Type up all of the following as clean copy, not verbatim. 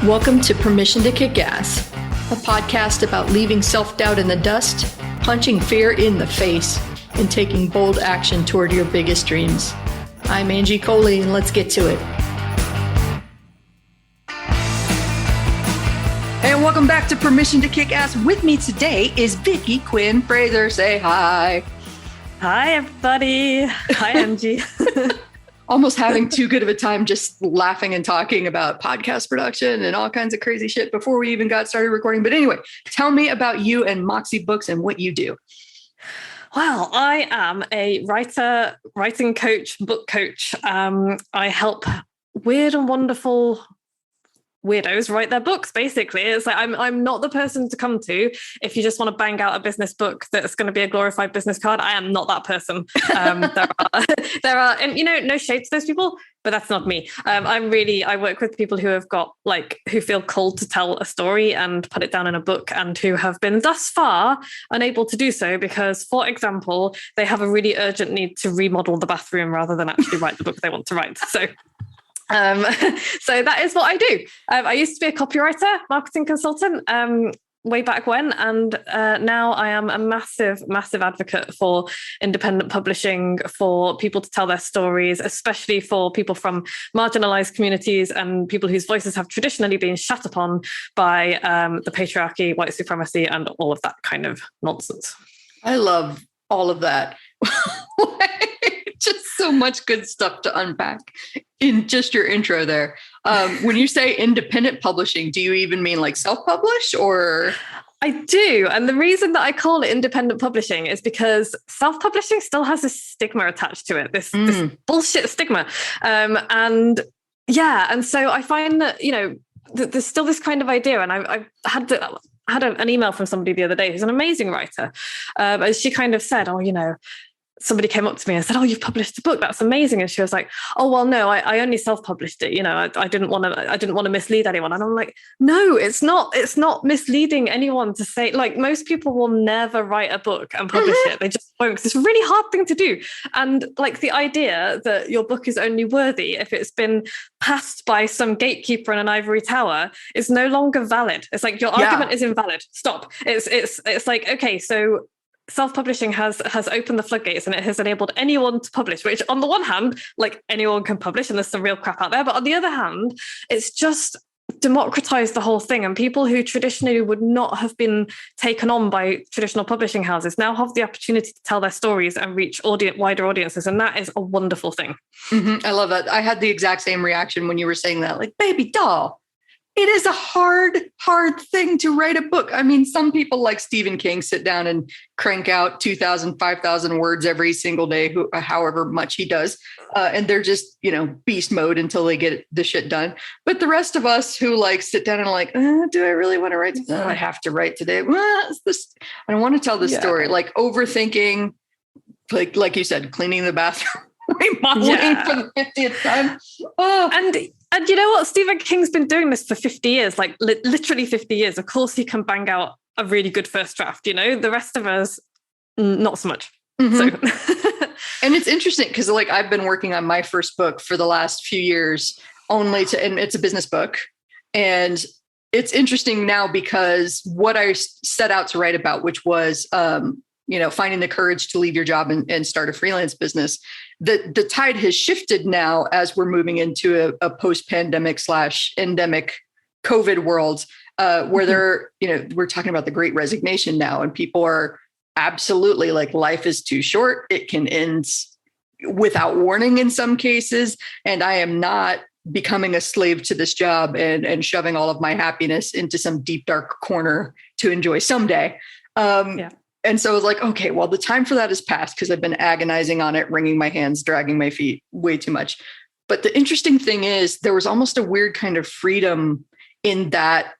Welcome to Permission to Kick Ass, a podcast about leaving self-doubt in the dust, punching fear in the face, and taking bold action toward your biggest dreams. I'm Angie Coley, and let's get to it. And welcome back to Permission to Kick Ass. With me today is Vicky, Quinn, Fraser. Say hi. Hi, everybody. Hi, Angie. Almost having too good of a time just laughing and talking about podcast production and all kinds of crazy shit before we even got started recording. But anyway, tell me about you and Moxie Books and what you do. Well, I am a writer, writing coach, book coach. I help weird and wonderful weirdos write their books. Basically, it's like I'm not the person to come to if you just want to bang out a business book that's going to be a glorified business card. I am not that person. There are, and no shade to those people, but that's not me. I work with people who have got who feel called to tell a story and put it down in a book, and who have been thus far unable to do so because, for example, they have a really urgent need to remodel the bathroom rather than actually write the book they want to write. So that is what I do. I used to be a copywriter, marketing consultant, way back when, and now I am a massive advocate for independent publishing, for people to tell their stories, especially for people from marginalized communities and people whose voices have traditionally been shut upon by the patriarchy, white supremacy, and all of that kind of nonsense. I love all of that. Just so much good stuff to unpack in just your intro there. When you say independent publishing, do you even mean like self-published or? I do. And the reason that I call it independent publishing is because self-publishing still has this stigma attached to it, this bullshit stigma. And so I find that, there's still this kind of idea. And I had an email from somebody the other day who's an amazing writer. And she kind of said, somebody came up to me and said, you've published a book. That's amazing. And she was like, well, no, I only self-published it. I didn't want to mislead anyone. And I'm like, no, it's not misleading anyone to say, most people will never write a book and publish it. They just won't, because it's a really hard thing to do. And the idea that your book is only worthy if it's been passed by some gatekeeper in an ivory tower is no longer valid. It's like, your argument is invalid. Stop. It's like, okay, so self-publishing has opened the floodgates and it has enabled anyone to publish, which on the one hand, anyone can publish and there's some real crap out there. But on the other hand, it's just democratized the whole thing. And people who traditionally would not have been taken on by traditional publishing houses now have the opportunity to tell their stories and reach wider audiences. And that is a wonderful thing. Mm-hmm. I love that. I had the exact same reaction when you were saying that, baby doll. It is a hard thing to write a book. I mean, some people like Stephen King sit down and crank out 2,000, 5,000 words every single day, however much he does. And they're just, beast mode until they get the shit done. But the rest of us who sit down and do I really want to write? I have to write today. I don't want to tell this story. Overthinking, like you said, cleaning the bathroom. Remodeling for the 50th time. And you know what? Stephen King's been doing this for 50 years, literally 50 years. Of course, he can bang out a really good first draft. The rest of us, not so much. Mm-hmm. So. And it's interesting because I've been working on my first book for the last few years and it's a business book. And it's interesting now because what I set out to write about, which was, finding the courage to leave your job and start a freelance business. The tide has shifted now as we're moving into a post-pandemic / endemic COVID world, where we're talking about the Great Resignation now, and people are absolutely life is too short. It can end without warning in some cases. And I am not becoming a slave to this job and shoving all of my happiness into some deep, dark corner to enjoy someday. And so I was like, okay, well, the time for that has passed because I've been agonizing on it, wringing my hands, dragging my feet way too much. But the interesting thing is there was almost a weird kind of freedom in that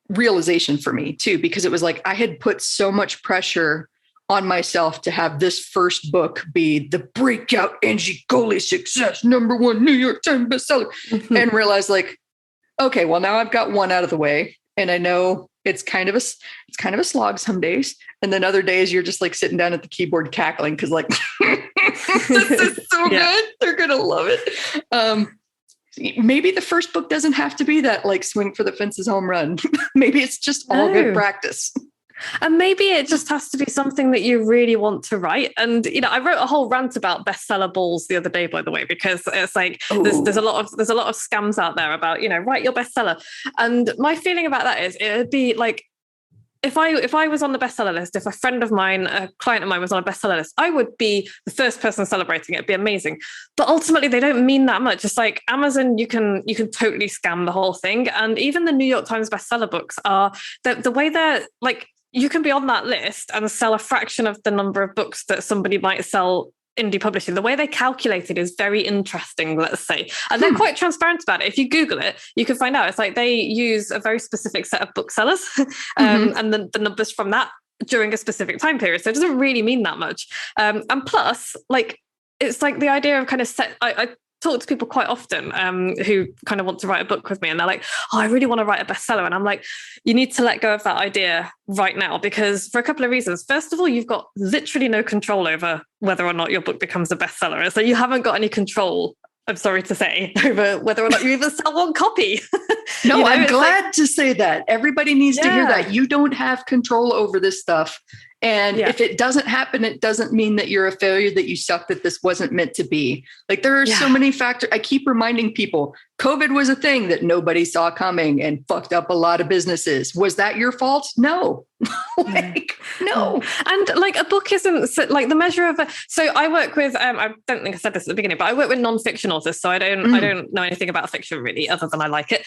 realization for me too, because it was I had put so much pressure on myself to have this first book be the breakout Angie Coley success, #1 New York Times bestseller, and realized okay, well, now I've got one out of the way. And I know it's kind of a slog some days. And then other days you're just sitting down at the keyboard cackling because this is so good. They're going to love it. maybe the first book doesn't have to be that like swing for the fences home run. Maybe it's just all good practice. And maybe it just has to be something that you really want to write. And, you know, I wrote a whole rant about bestseller balls the other day, by the way, because it's like there's a lot of scams out there about, you know, write your bestseller. And my feeling about that is it would be like, if I was on the bestseller list, if a friend of mine, a client of mine was on a bestseller list, I would be the first person celebrating it. It'd be amazing. But ultimately, they don't mean that much. It's like Amazon, you can totally scam the whole thing. And even the New York Times bestseller books are the way they're like, you can be on that list and sell a fraction of the number of books that somebody might sell indie publishing. The way they calculate it is very interesting, let's say. And they're quite transparent about it. If you Google it, you can find out. It's like they use a very specific set of booksellers and the numbers from that during a specific time period. So it doesn't really mean that much. And plus, like, it's like the idea of kind of I talk to people quite often who kind of want to write a book with me, and they're like, oh, I really want to write a bestseller. And I'm like, you need to let go of that idea right now, because for a couple of reasons. First of all, you've got literally no control over whether or not your book becomes a bestseller. So you haven't got any control, I'm sorry to say, over whether or not you even sell one copy. No, you know, I'm glad to say that. Everybody needs to hear that. You don't have control over this stuff. And if it doesn't happen, it doesn't mean that you're a failure, that you suck, that this wasn't meant to be. Like, there are so many factors. I keep reminding people, COVID was a thing that nobody saw coming and fucked up a lot of businesses. Was that your fault? No. No. And like, a book isn't like the measure of so I work with, I don't think I said this at the beginning, but I work with non-fiction authors. So I don't know anything about fiction really, other than I like it.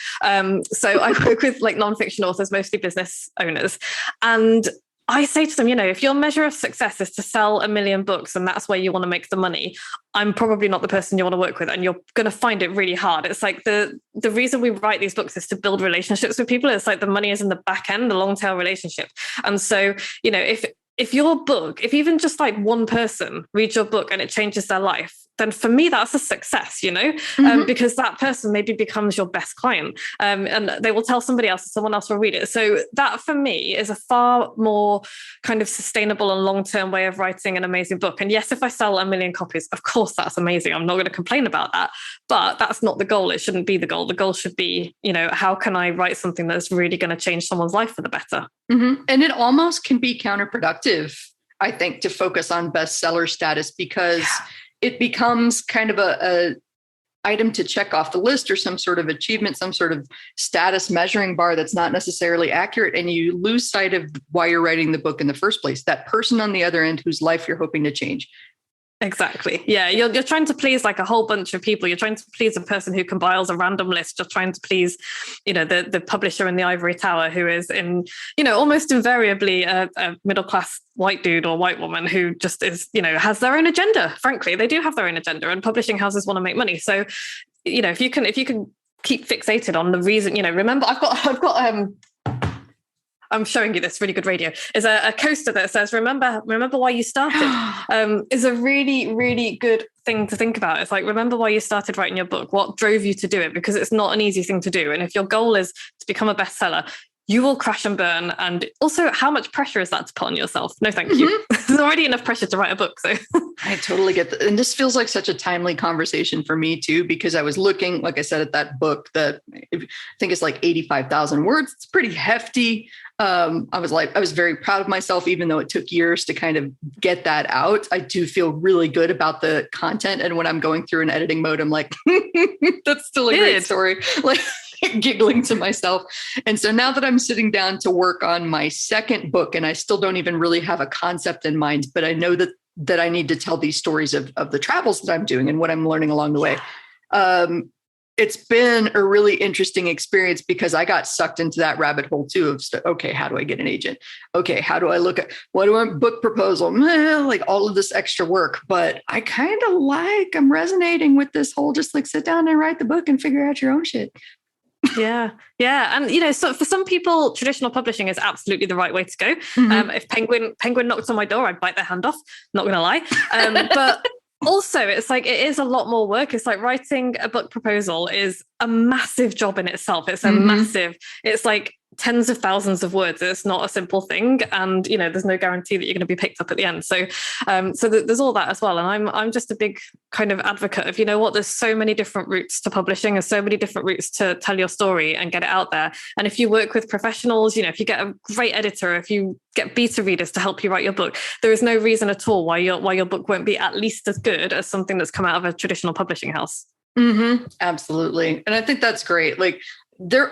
So I work with like non-fiction authors, mostly business owners. And I say to them, you know, if your measure of success is to sell 1 million books and that's where you want to make the money, I'm probably not the person you want to work with, and you're going to find it really hard. It's like the reason we write these books is to build relationships with people. It's like the money is in the back end, the long tail relationship. And so, you know, if your book, if even just like one person reads your book and it changes their life, then for me, that's a success, you know, because that person maybe becomes your best client, and they will tell somebody else and someone else will read it. So that for me is a far more kind of sustainable and long-term way of writing an amazing book. And yes, if I sell 1 million copies, of course, that's amazing. I'm not going to complain about that, but that's not the goal. It shouldn't be the goal. The goal should be, you know, how can I write something that's really going to change someone's life for the better? And it almost can be counterproductive, I think, to focus on bestseller status, because it becomes kind of a item to check off the list, or some sort of achievement, some sort of status measuring bar that's not necessarily accurate. And you lose sight of why you're writing the book in the first place, that person on the other end whose life you're hoping to change. Exactly. Yeah. You're trying to please like a whole bunch of people. You're trying to please a person who compiles a random list. You're trying to please, you know, the publisher in the ivory tower, who is in, you know, almost invariably a middle-class white dude or white woman who just is, you know, has their own agenda. Frankly, they do have their own agenda, and publishing houses want to make money. So, you know, if you can keep fixated on the reason, you know, remember, I've got I'm showing you this really good radio, is a coaster that says, remember why you started, is a really, really good thing to think about. It's like, remember why you started writing your book, what drove you to do it, because it's not an easy thing to do. And if your goal is to become a bestseller, you will crash and burn. And also, how much pressure is that to put on yourself? No, thank you. There's already enough pressure to write a book. So I totally get that. And this feels like such a timely conversation for me too, because I was looking, like I said, at that book that I think is like 85,000 words. It's pretty hefty. I was very proud of myself, even though it took years to kind of get that out. I do feel really good about the content. And when I'm going through an editing mode, I'm like, that's still a great story. Like, giggling to myself. And so now that I'm sitting down to work on my second book, and I still don't even really have a concept in mind, but I know that I need to tell these stories of the travels that I'm doing and what I'm learning along the way. It's been a really interesting experience, because I got sucked into that rabbit hole too of, okay, how do I get an agent? Okay, how do I look at, what do I book proposal? Like all of this extra work, but I kind of I'm resonating with this whole, just like sit down and write the book and figure out your own shit. Yeah. And you know, so for some people, traditional publishing is absolutely the right way to go. If Penguin knocked on my door, I'd bite their hand off, not gonna lie. But also, it's like, it is a lot more work. It's like writing a book proposal is a massive job in itself. It's a massive, it's like tens of thousands of words. It's not a simple thing, and there's no guarantee that you're going to be picked up at the end. So there's all that as well. And I'm just a big kind of advocate of, there's so many different routes to publishing and so many different routes to tell your story and get it out there. And if you work with professionals, if you get a great editor, if you get beta readers to help you write your book, there is no reason at all why your book won't be at least as good as something that's come out of a traditional publishing house. Mm-hmm. Absolutely. And I think that's great. Like,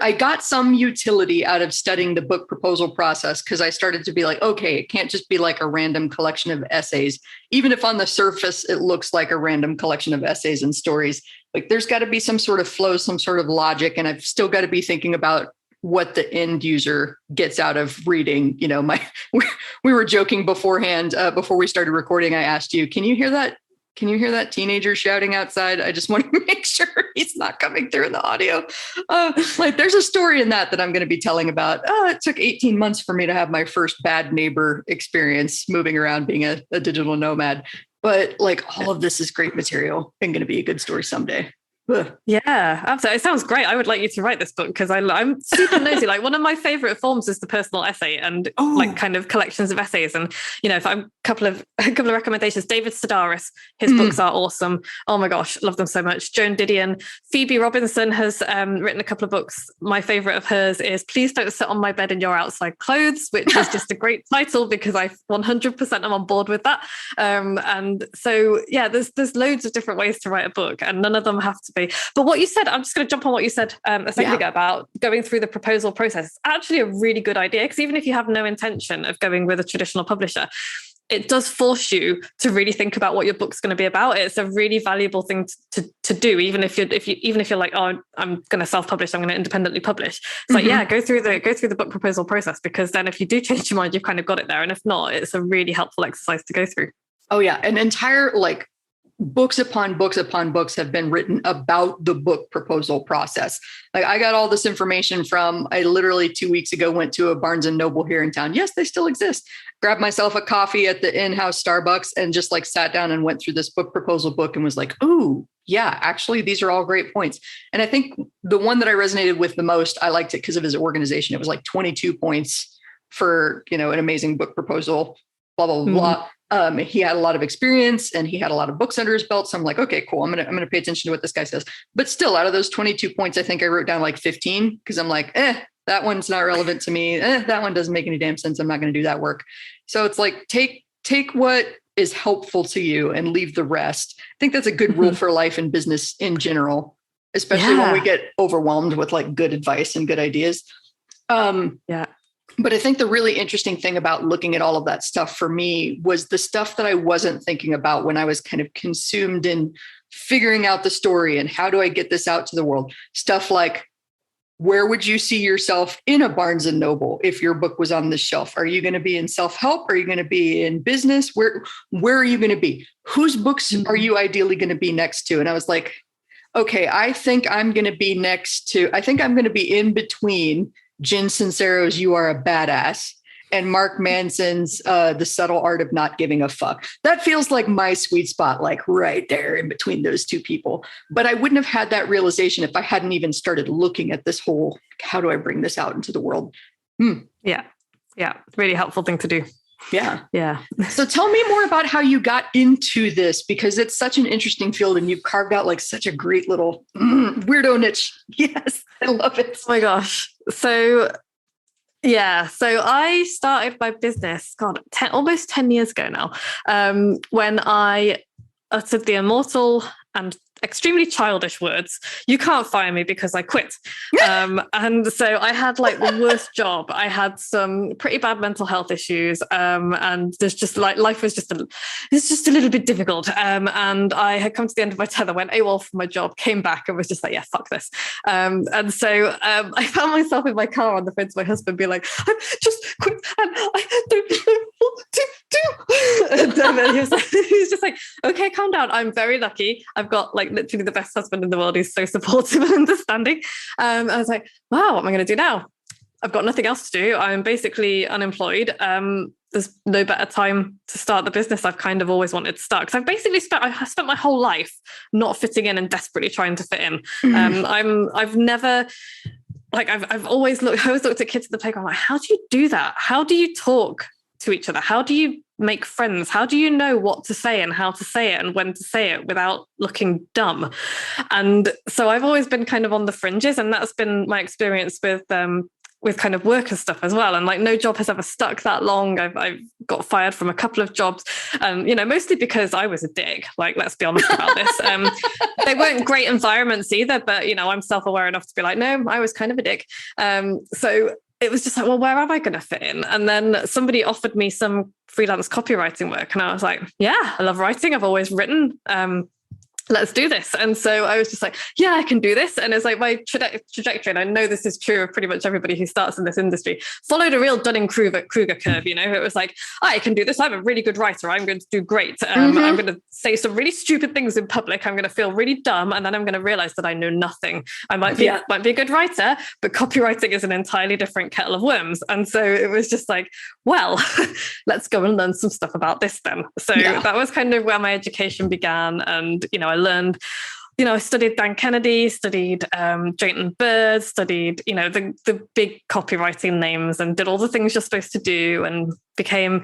I got some utility out of studying the book proposal process, because I started to be like, okay, it can't just be like a random collection of essays. Even if on the surface it looks like a random collection of essays and stories, like there's got to be some sort of flow, some sort of logic. And I've still got to be thinking about what the end user gets out of reading. We were joking beforehand, before we started recording. I asked you, can you hear that? Can you hear that teenager shouting outside? I just want to make sure he's not coming through in the audio. Like there's a story in that I'm going to be telling about. It took 18 months for me to have my first bad neighbor experience moving around being a digital nomad. But like all of this is great material and going to be a good story someday. Yeah, absolutely. It sounds great. I would like you to write this book because I'm super nosy. Like one of my favorite forms is the personal essay and like kind of collections of essays. And if I'm a couple of recommendations, David Sedaris, his books are awesome. Oh my gosh, love them so much. Joan Didion, Phoebe Robinson has written a couple of books. My favorite of hers is Please Don't Sit on My Bed in Your Outside Clothes, which is just a great title because I 100% am on board with that. And so yeah, there's loads of different ways to write a book, and none of them have to be. But what you said, I'm just going to jump on what you said a second ago about going through the proposal process. It's actually a really good idea, because even if you have no intention of going with a traditional publisher, it does force you to really think about what your book's going to be about. It's a really valuable thing to do, even if you're like, oh, I'm going to self-publish, I'm going to independently publish. It's like, yeah, go through the book proposal process, because then if you do change your mind, you've kind of got it there. And if not, it's a really helpful exercise to go through. Oh yeah, an entire books upon books upon books have been written about the book proposal process. Like I got all this information from, I literally 2 weeks ago went to a Barnes and Noble here in town. Yes, they still exist. Grabbed myself a coffee at the in-house Starbucks and just sat down and went through this book proposal book and was like, ooh, yeah, actually, these are all great points. And I think the one that I resonated with the most, I liked it because of his organization. It was 22 points for, an amazing book proposal, blah, blah, blah, blah. He had a lot of experience and he had a lot of books under his belt. So I'm like, okay, cool. I'm going to pay attention to what this guy says. But still, out of those 22 points, I think I wrote down 15 because I'm like, that one's not relevant to me. That one doesn't make any damn sense. I'm not going to do that work. So it's like, take what is helpful to you and leave the rest. I think that's a good rule for life and business in general, especially when we get overwhelmed with good advice and good ideas. But I think the really interesting thing about looking at all of that stuff for me was the stuff that I wasn't thinking about when I was kind of consumed in figuring out the story and how do I get this out to the world? Stuff like, where would you see yourself in a Barnes and Noble if your book was on this shelf? Are you going to be in self-help? Are you going to be in business? Where are you going to be? Whose books are you ideally going to be next to? And I was like, okay, I think I'm going to be in between Jen Sincero's You Are a Badass and Mark Manson's The Subtle Art of Not Giving a Fuck. That feels like my sweet spot, right there in between those two people. But I wouldn't have had that realization if I hadn't even started looking at this whole, how do I bring this out into the world? Yeah. Really helpful thing to do. Yeah. So tell me more about how you got into this, because it's such an interesting field and you've carved out such a great little weirdo niche. Yes, I love it. Oh my gosh. So I started my business, almost 10 years ago now, when I uttered the immortal and extremely childish words, "You can't fire me because I quit." And so I had the worst job. I had some pretty bad mental health issues. And there's just life was just a little bit difficult. And I had come to the end of my tether, went AWOL from my job, came back and was just like, yeah, fuck this. And so I found myself in my car on the phone to my husband being like, I'm just quit and I don't know what to do. And then he was just like, okay, calm down. I'm very lucky. I've got literally the best husband in the world. He's so supportive and understanding. I was like, wow, what am I going to do now? I've got nothing else to do. I'm basically unemployed. There's no better time to start the business I've kind of always wanted to start. Because I've basically spent my whole life not fitting in and desperately trying to fit in. I've never I've always looked at kids at the playground, like, how do you do that? How do you talk to each other? How do you make friends? How do you know what to say and how to say it and when to say it without looking dumb? And so I've always been kind of on the fringes, and that's been my experience with kind of work and stuff as well. And like, no job has ever stuck that long. I've got fired from a couple of jobs, mostly because I was a dick. Like, let's be honest about this. They weren't great environments either, but I'm self-aware enough to be like, no, I was kind of a dick. So it was just like, well, where am I going to fit in? And then somebody offered me some freelance copywriting work. And I was like, yeah, I love writing. I've always written. Let's do this. And so I was just like, yeah, I can do this. And it's like my trajectory, and I know this is true of pretty much everybody who starts in this industry, followed a real Dunning-Kruger curve. It was like, I can do this. I'm a really good writer. I'm going to do great. I'm going to say some really stupid things in public. I'm going to feel really dumb. And then I'm going to realize that I know nothing. I might be a good writer, but copywriting is an entirely different kettle of worms. And so it was just like, well, let's go and learn some stuff about this then. So that was kind of where my education began. And, I learned, I studied Dan Kennedy, studied Drayton Bird, studied, the big copywriting names, and did all the things you're supposed to do, and became,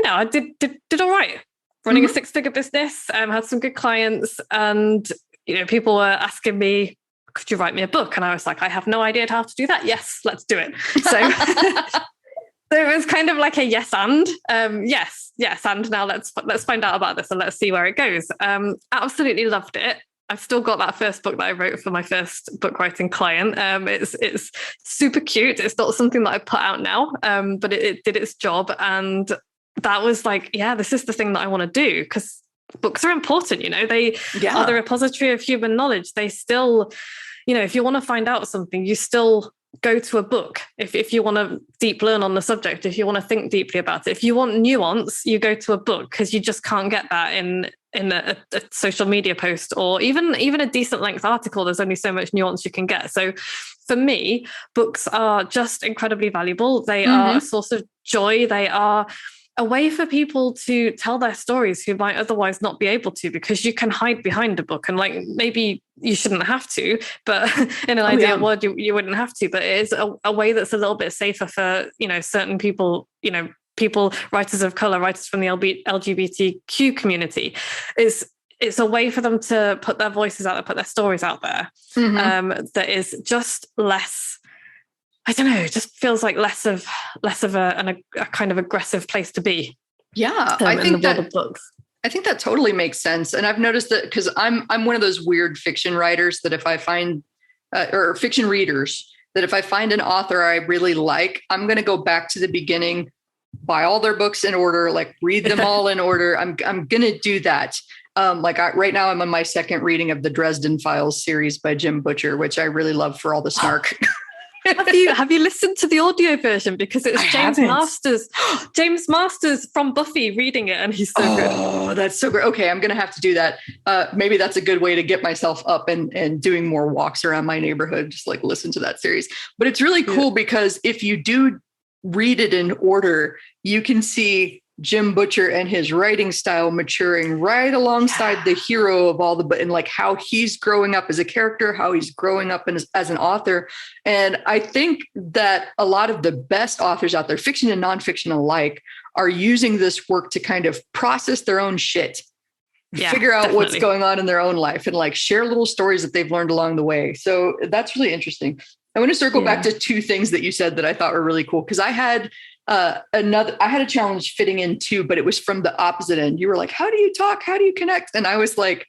I did all right. Running a 6-figure business, had some good clients, and, people were asking me, could you write me a book? And I was like, I have no idea how to do that. Yes, let's do it. So so it was kind of like a yes and and now let's find out about this and let's see where it goes. Absolutely loved it. I've still got that first book that I wrote for my first book writing client. It's super cute. It's not something that I put out now, but it did its job. And that was like, this is the thing that I want to do, because books are important. They are the repository of human knowledge. They still, if you want to find out something, you still go to a book. If you want to deep learn on the subject, if you want to think deeply about it, if you want nuance, you go to a book, because you just can't get that in a social media post, or even a decent length article. There's only so much nuance you can get. So for me, books are just incredibly valuable. They are a source of joy. They are a way for people to tell their stories who might otherwise not be able to, because you can hide behind a book. And like, maybe you shouldn't have to, but in an ideal world, you wouldn't have to. But it is a way that's a little bit safer for, certain people, writers of color, writers from the LGBTQ community. It's a way for them to put their voices out there, put their stories out there. That is just less, I don't know, it just feels like less of a kind of aggressive place to be. Yeah, I think in the world of books. I think that totally makes sense. And I've noticed that, because I'm one of those weird fiction writers that if I find, or fiction readers, that if I find an author I really like, I'm going to go back to the beginning, buy all their books in order, like read them all in order. I'm going to do that. Right now I'm on my second reading of the Dresden Files series by Jim Butcher, which I really love for all the snark. Have you listened to the audio version? Because it's James Masters from Buffy reading it, and he's so good. Oh, that's so great. Okay, I'm gonna have to do that. Maybe that's a good way to get myself up and doing more walks around my neighborhood, just like listen to that series. But it's really cool because if you do read it in order, you can see Jim Butcher and his writing style maturing right alongside the hero of all and like how he's growing up as a character, how he's growing up as an author. And I think that a lot of the best authors out there, fiction and nonfiction alike, are using this work to kind of process their own shit, figure out what's going on in their own life, and like share little stories that they've learned along the way. So that's really interesting. I want to circle back to two things that you said that I thought were really cool, because I had a challenge fitting in too, but it was from the opposite end. You were like, how do you talk? How do you connect? And I was like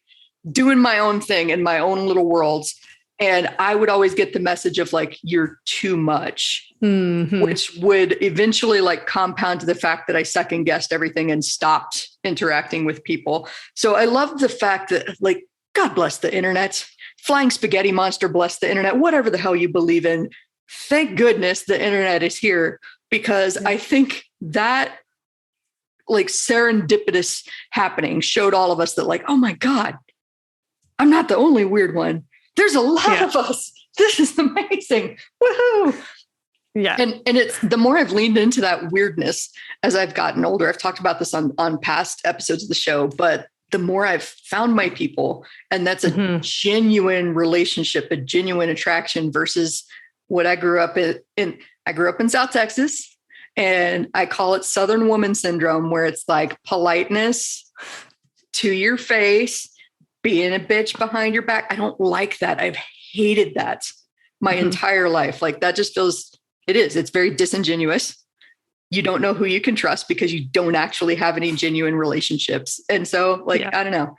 doing my own thing in my own little worlds. And I would always get the message of like, you're too much, which would eventually like compound to the fact that I second guessed everything and stopped interacting with people. So I love the fact that, like, God bless the internet, flying spaghetti monster, bless the internet, whatever the hell you believe in. Thank goodness the internet is here. Because I think that like serendipitous happening showed all of us that like, oh my God, I'm not the only weird one. There's a lot of us. This is amazing. Woohoo. Yeah. And it's the more I've leaned into that weirdness as I've gotten older, I've talked about this on past episodes of the show, but the more I've found my people, and that's a genuine relationship, a genuine attraction versus what I grew up in. I grew up in South Texas, and I call it Southern woman syndrome, where it's like politeness to your face, being a bitch behind your back. I don't like that. I've hated that my entire life. Like that just feels, it's very disingenuous. You don't know who you can trust because you don't actually have any genuine relationships. And so like, I don't know,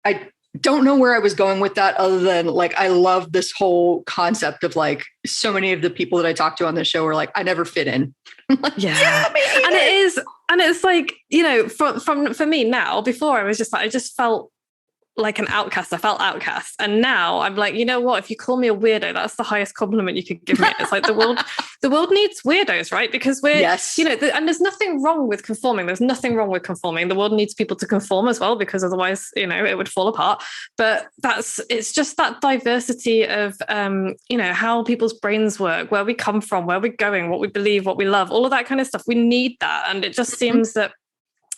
I don't know where I was going with that other than like, I love this whole concept of like, so many of the people that I talk to on this show are like, I never fit in. Like, and it's like, you know, for me now, before I was just like, I just felt like an outcast. I felt outcast. And now I'm like, you know what? If you call me a weirdo, that's the highest compliment you could give me. It's like the world needs weirdos, right? Because we're, you know, and there's nothing wrong with conforming. There's nothing wrong with conforming. The world needs people to conform as well, because otherwise, you know, it would fall apart. But it's just that diversity of, you know, how people's brains work, where we come from, where we're going, what we believe, what we love, all of that kind of stuff. We need that. And it just seems that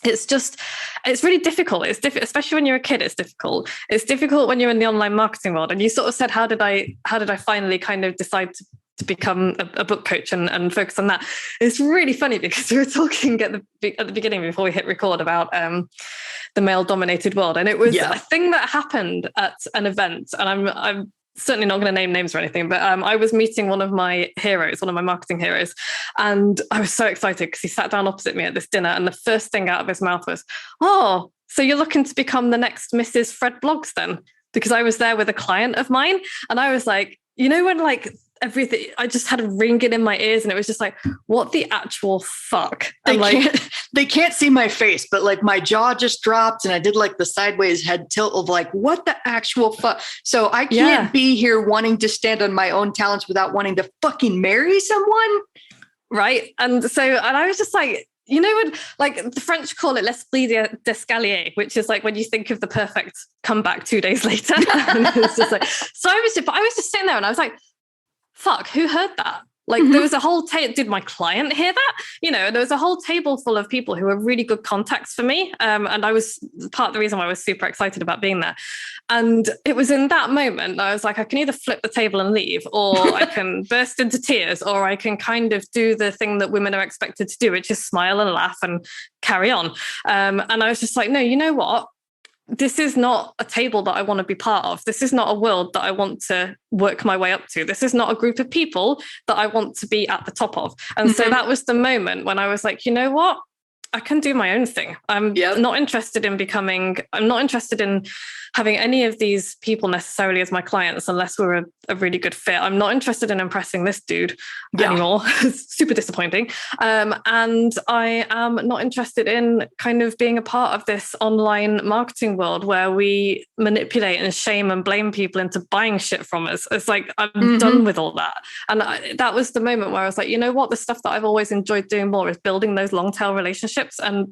it's really difficult. It's difficult, especially when you're a kid. It's difficult. It's difficult when you're in the online marketing world. And you sort of said, how did I finally kind of decide to become a book coach and focus on that? It's really funny because we were talking at the beginning before we hit record about the male-dominated world, and it was a thing that happened at an event. And I'm certainly not going to name names or anything, but I was meeting one of my heroes, one of my marketing heroes, and I was so excited because he sat down opposite me at this dinner, and the first thing out of his mouth was, "Oh, so you're looking to become the next Mrs. Fred Blogs then?" Because I was there with a client of mine, and I was like, you know, when like everything, I just had a ringing in my ears, and it was just like, what the actual fuck? They can't see my face, but like my jaw just dropped and I did like the sideways head tilt of like, what the actual fuck? So I can't be here wanting to stand on my own talents without wanting to fucking marry someone. Right. And I was just like, you know, when like the French call it l'esprit d'escalier, which is like when you think of the perfect comeback 2 days later. And it's just like, so I was just sitting there and I was like, fuck, who heard that? Like there was a whole did my client hear that? You know, there was a whole table full of people who were really good contacts for me. And I was part of the reason why I was super excited about being there. And it was in that moment I was like, I can either flip the table and leave, or I can burst into tears, or I can kind of do the thing that women are expected to do, which is smile and laugh and carry on. And I was just like, no, you know what? This is not a table that I want to be part of. This is not a world that I want to work my way up to. This is not a group of people that I want to be at the top of. And so that was the moment when I was like, you know what? I can do my own thing. I'm not interested in having any of these people necessarily as my clients unless we're a really good fit. I'm not interested in impressing this dude anymore. It's super disappointing. And I am not interested in kind of being a part of this online marketing world where we manipulate and shame and blame people into buying shit from us. It's like, I'm done with all that. And that was the moment where I was like, you know what? The stuff that I've always enjoyed doing more is building those long tail relationships, and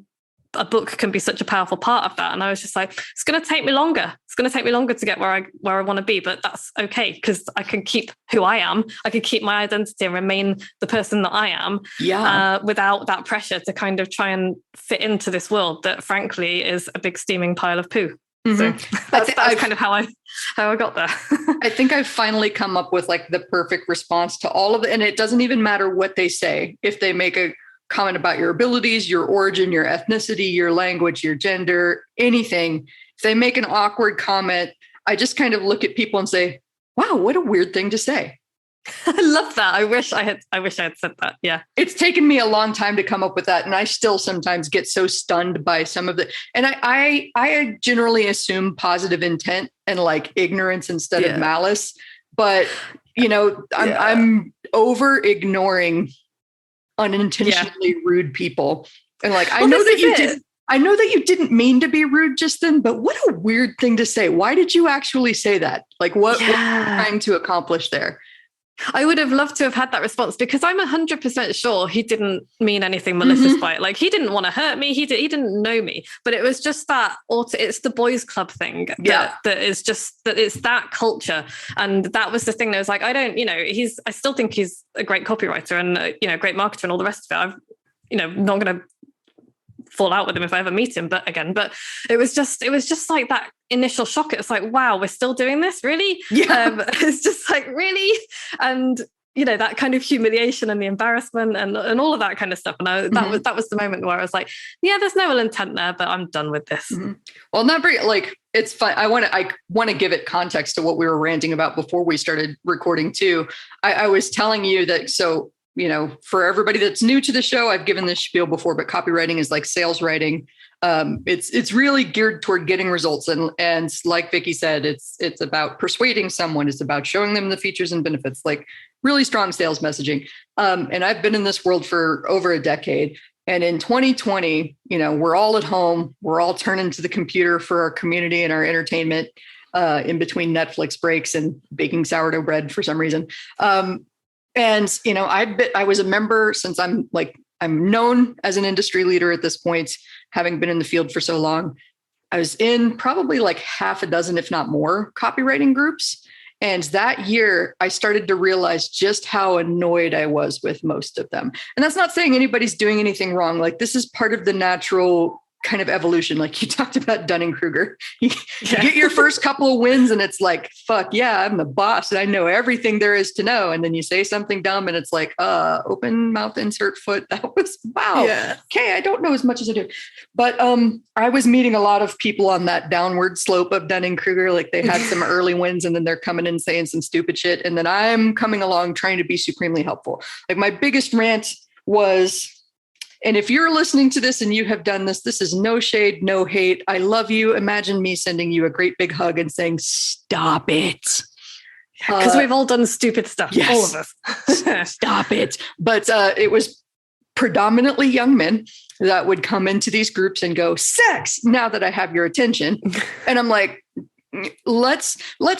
a book can be such a powerful part of that. And I was just like, it's going to take me longer. It's going to take me longer to get where I want to be, but that's okay because I can keep who I am. I can keep my identity and remain the person that I am without that pressure to kind of try and fit into this world that frankly is a big steaming pile of poo. So that's kind of how I got there. I think I've finally come up with like the perfect response to all of it. And it doesn't even matter what they say. If they make a comment about your abilities, your origin, your ethnicity, your language, your gender, anything. If they make an awkward comment, I just kind of look at people and say, wow, what a weird thing to say. I love that. I wish I had said that. Yeah. It's taken me a long time to come up with that. And I still sometimes get so stunned by some of the, and I generally assume positive intent and like ignorance instead of malice, but you know, I'm over ignoring unintentionally rude people. And like, I know that you didn't mean to be rude just then, but what a weird thing to say. Why did you actually say that? Like what were you trying to accomplish there? I would have loved to have had that response because I'm 100% sure he didn't mean anything malicious by it. Like he didn't want to hurt me. He didn't know me, but it was just that, it's the boys club thing that is just, that it's that culture. And that was the thing that was like, I still think he's a great copywriter and, great marketer and all the rest of it. I'm, not going to fall out with him if I ever meet him. But it was just like that initial shock. It's like, wow, we're still doing this, really? Yeah. It's just like, really? And that kind of humiliation and the embarrassment and all of that kind of stuff. And that was the moment where I was like, yeah, there's no ill intent there, but I'm done with this. Mm-hmm. Well, not very, like, it's fun. I want to give it context to what we were ranting about before we started recording too. I was telling you that, so, for everybody that's new to the show, I've given this spiel before, but copywriting is like sales writing. It's really geared toward getting results. And like Vicky said, it's about persuading someone. It's about showing them the features and benefits, like really strong sales messaging. And I've been in this world for over a decade. And in 2020, we're all at home. We're all turning to the computer for our community and our entertainment in between Netflix breaks and baking sourdough bread for some reason. And I was a member since I'm known as an industry leader at this point, having been in the field for so long. I was in probably like half a dozen, if not more, copywriting groups. And that year, I started to realize just how annoyed I was with most of them. And that's not saying anybody's doing anything wrong. Like, this is part of the natural kind of evolution. Like you talked about Dunning-Kruger. You get your first couple of wins and it's like, fuck yeah, I'm the boss and I know everything there is to know. And then you say something dumb and it's like, open mouth, insert foot. That was, wow. Yeah. Okay. I don't know as much as I do. But I was meeting a lot of people on that downward slope of Dunning-Kruger. Like they had some early wins and then they're coming in saying some stupid shit. And then I'm coming along trying to be supremely helpful. Like my biggest rant was, and if you're listening to this and you have done this, this is no shade, no hate. I love you. Imagine me sending you a great big hug and saying, stop it. Because we've all done stupid stuff. Yes. All of us. Stop it. But it was predominantly young men that would come into these groups and go, sex, now that I have your attention. And I'm like, let's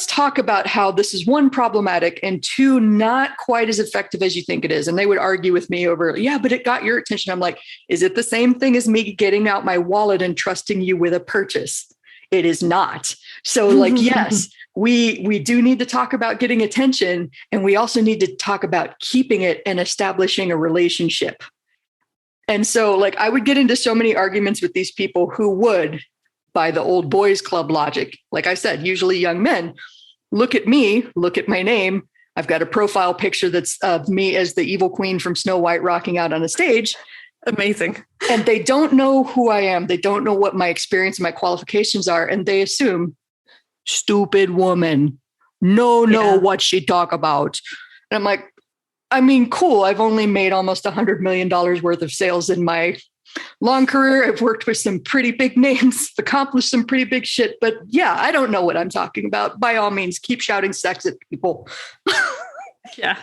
talk about how this is, one, problematic, and two, not quite as effective as you think it is. And they would argue with me over, yeah, but it got your attention. I'm like, is it the same thing as me getting out my wallet and trusting you with a purchase? It is not. So like, yes, we do need to talk about getting attention. And we also need to talk about keeping it and establishing a relationship. And so like, I would get into so many arguments with these people who would, by the old boys club logic, like I said, usually young men, look at me, look at my name. I've got a profile picture that's of me as the evil queen from Snow White rocking out on a stage. Amazing. And they don't know who I am. They don't know what my experience and my qualifications are. And they assume, stupid woman, know what she talk about. And I'm like, I mean, cool. I've only made almost $100 million worth of sales in my long career. I've worked with some pretty big names, accomplished some pretty big shit, but yeah, I don't know what I'm talking about. By all means, keep shouting sex at people. Yeah.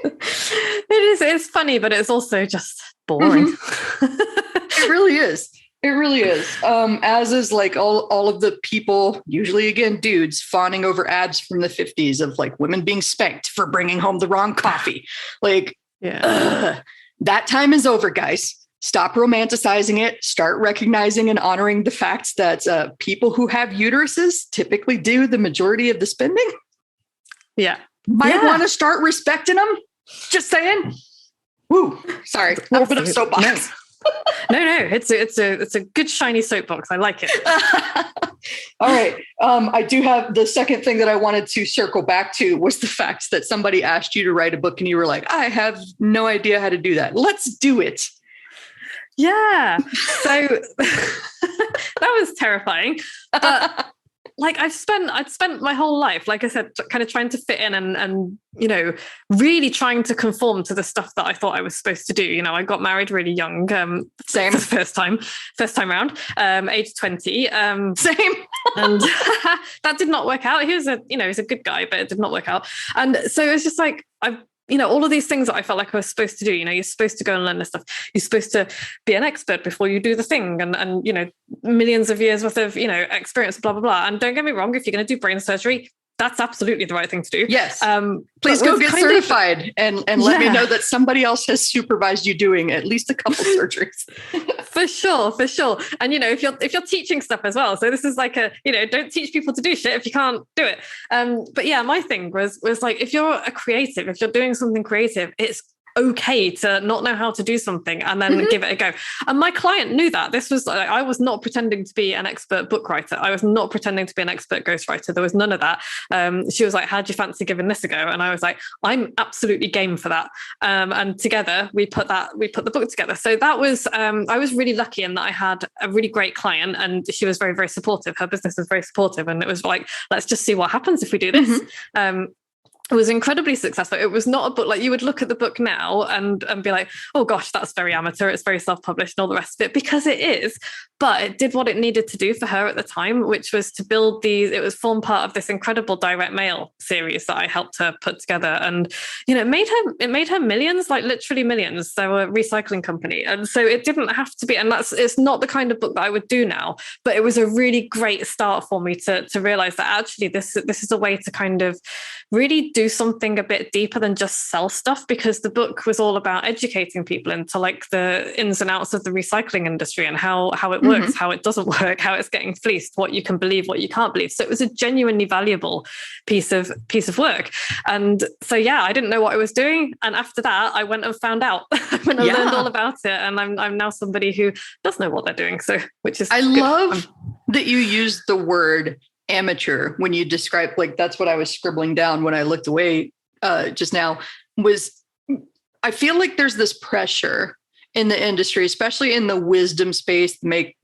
It's funny, but it's also just boring. Mm-hmm. It really is. It really is. As is like all of the people, usually again, dudes fawning over ads from the 50s of like women being spanked for bringing home the wrong coffee. Like, that time is over, guys. Stop romanticizing it. Start recognizing and honoring the facts that people who have uteruses typically do the majority of the spending. Yeah. Might want to start respecting them. Just saying. Woo. Sorry. A little bit of soapbox. No. It's a good shiny soapbox. I like it. All right. I do have the second thing that I wanted to circle back to was the fact that somebody asked you to write a book and you were like, I have no idea how to do that. Let's do it. Yeah. So that was terrifying. But like I'd spent my whole life, like I said, kind of trying to fit in and really trying to conform to the stuff that I thought I was supposed to do. I got married really young. Same. First time round, age 20. Same. And that did not work out. He was he's a good guy, but it did not work out. And so it was just like, all of these things that I felt like I was supposed to do. You're supposed to go and learn this stuff. You're supposed to be an expert before you do the thing, and millions of years worth of experience, blah blah blah. And don't get me wrong, if you're going to do brain surgery, that's absolutely the right thing to do. Yes. Please go get certified and let me know that somebody else has supervised you doing at least a couple surgeries. For sure. And if you're teaching stuff as well. So this is like don't teach people to do shit if you can't do it. But yeah, my thing was like, if you're a creative, if you're doing something creative, it's okay to not know how to do something and then give it a go. And my client knew that. This was, I was not pretending to be an expert book writer. I was not pretending to be an expert ghostwriter. There was none of that. She was like, how do you fancy giving this a go? And I was like, I'm absolutely game for that. And together we put the book together. So that was, I was really lucky in that I had a really great client, and she was very, very supportive. Her business was very supportive. And it was like, let's just see what happens if we do this. It was incredibly successful. It was not a book like you would look at the book now and be like, oh gosh, that's very amateur. It's very self-published and all the rest of it, because it is. But it did what it needed to do for her at the time, which was to build these. It was form part of this incredible direct mail series that I helped her put together. And, you know, it made her millions, like literally millions. They were a recycling company. And so it didn't have to be, and it's not the kind of book that I would do now, but it was a really great start for me to realize that actually this is a way to kind of really do something a bit deeper than just sell stuff, because the book was all about educating people into like the ins and outs of the recycling industry and how it works, how it doesn't work, how it's getting fleeced, what you can believe, what you can't believe. So it was a genuinely valuable piece of work. And so, yeah, I didn't know what I was doing. And after that, I went and found out. I went and learned all about it. And I'm now somebody who does know what they're doing. So, which is I love that you use the word amateur when you describe, like, that's what I was scribbling down when I looked away just now, was I feel like there's this pressure in the industry, especially in the wisdom space, make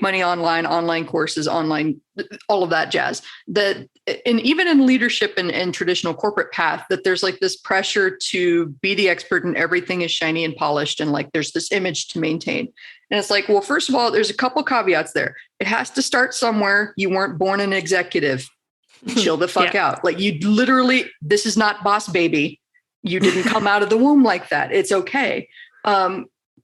money online courses, online, all of that jazz, that, and even in leadership and traditional corporate path, that there's like this pressure to be the expert and everything is shiny and polished. And like, there's this image to maintain. And it's like, well, first of all, there's a couple caveats there. It has to start somewhere. You weren't born an executive. Chill the fuck out. Like, you literally, this is not Boss Baby. You didn't come out of the womb like that. It's okay.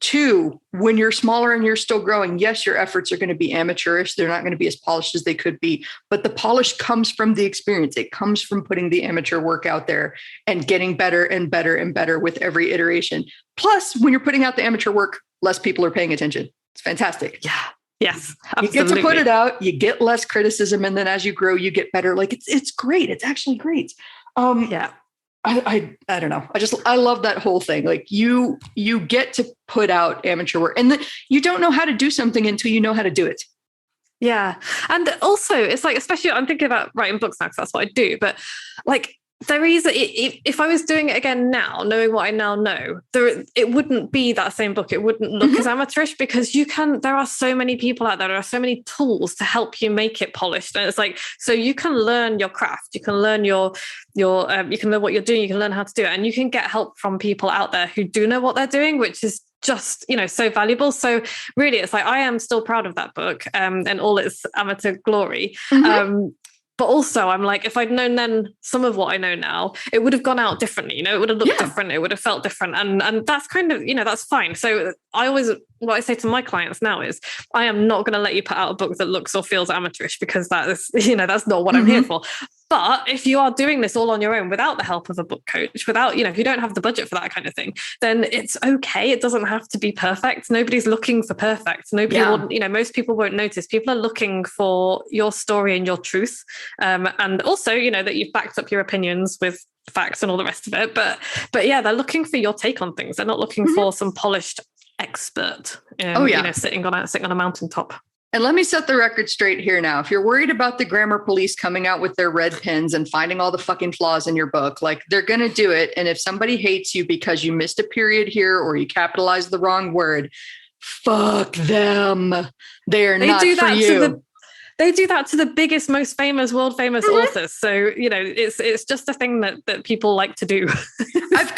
Two, when you're smaller and you're still growing, yes, your efforts are going to be amateurish. They're not going to be as polished as they could be, but the polish comes from the experience. It comes from putting the amateur work out there and getting better and better and better with every iteration. Plus, when you're putting out the amateur work, less people are paying attention. It's fantastic. Yeah. Yes, absolutely. You get to put it out, you get less criticism. And then as you grow, you get better. Like, it's great. It's actually great. I don't know. I love that whole thing. Like, you get to put out amateur work, and you don't know how to do something until you know how to do it. Yeah. And also it's like, especially I'm thinking about writing books now, because that's what I do. But like, there is, if I was doing it again now, knowing what I now know, it wouldn't be that same book. It wouldn't look as amateurish, because there are so many people out there. There are so many tools to help you make it polished. And it's like, so you can learn your craft, you can learn you can learn what you're doing, you can learn how to do it. And you can get help from people out there who do know what they're doing, which is just, so valuable. So really, it's like, I am still proud of that book and all its amateur glory. But also I'm like, if I'd known then some of what I know now, it would have gone out differently. It would have looked different. It would have felt different. And that's kind of, that's fine. So what I say to my clients now is, I am not going to let you put out a book that looks or feels amateurish, because that is, that's not what I'm here for. But if you are doing this all on your own without the help of a book coach, without, if you don't have the budget for that kind of thing, then it's okay. It doesn't have to be perfect. Nobody's looking for perfect. Nobody will, most people won't notice. People are looking for your story and your truth. And also, that you've backed up your opinions with facts and all the rest of it. But yeah, they're looking for your take on things. They're not looking for some polished expert, sitting on a mountaintop. And let me set the record straight here now. If you're worried about the grammar police coming out with their red pens and finding all the fucking flaws in your book, like, they're going to do it. And if somebody hates you because you missed a period here or you capitalized the wrong word, fuck them. They're not for you. They do that to the biggest, most famous, world famous authors. So, it's just a thing that people like to do.